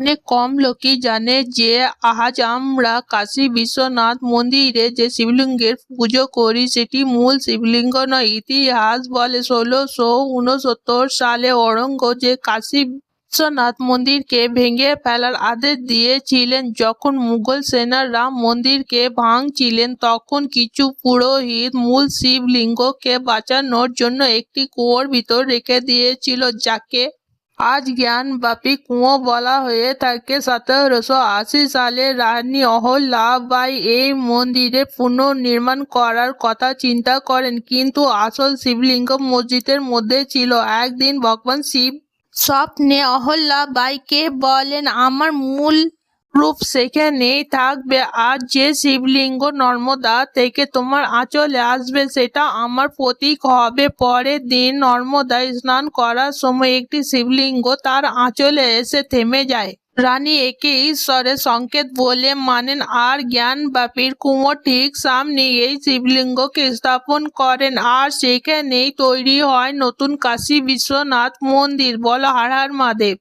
অনেক কম লোকই জানে যে আজ আমরা কাশী বিশ্বনাথ মন্দিরে যে শিবলিঙ্গের পুজো করি সেটি মূল শিবলিঙ্গ নয়। ইতিহাস বলে 1669 সালে ঔরঙ্গজেব কাশী বিশ্বনাথ মন্দিরকে ভেঙে ফেলার আদেশ দিয়েছিলেন। যখন মুঘল সেনারা মন্দিরকে ভাঙছিলেন তখন কিছু পুরোহিত মূল শিবলিঙ্গকে বাঁচানোর জন্য একটি কুয়োর ভিতর রেখে দিয়েছিল, যাকে আজ জ্ঞানবাপী কুয়ো বলা হয়ে থাকে। 1780 সালে রানী অহল্যাবাই এই মন্দিরের পুনর্নির্মাণ করার কথা চিন্তা করেন, কিন্তু আসল শিবলিঙ্গ মসজিদের মধ্যে ছিল। একদিন ভগবান শিব স্বপ্নে অহল্যাবাইকে বলেন, আমার মূল রূপ সেখানেই থাকবে, আর যে শিবলিঙ্গ নর্মদা থেকে তোমার আঁচলে আসবে সেটা আমার প্রতীক হবে। পরের দিন নর্মদায় স্নান করার সময় একটি শিবলিঙ্গ তার আঁচলে এসে থেমে যায়। রানী একে ঈশ্বরের সংকেত বলে মানেন আর জ্ঞানবাপীর কুয়োর ঠিক সামনে এই শিবলিঙ্গকে স্থাপন করেন, আর সেখানেই তৈরি হয় নতুন কাশী বিশ্বনাথ মন্দির। বলো হর হর মহাদেব।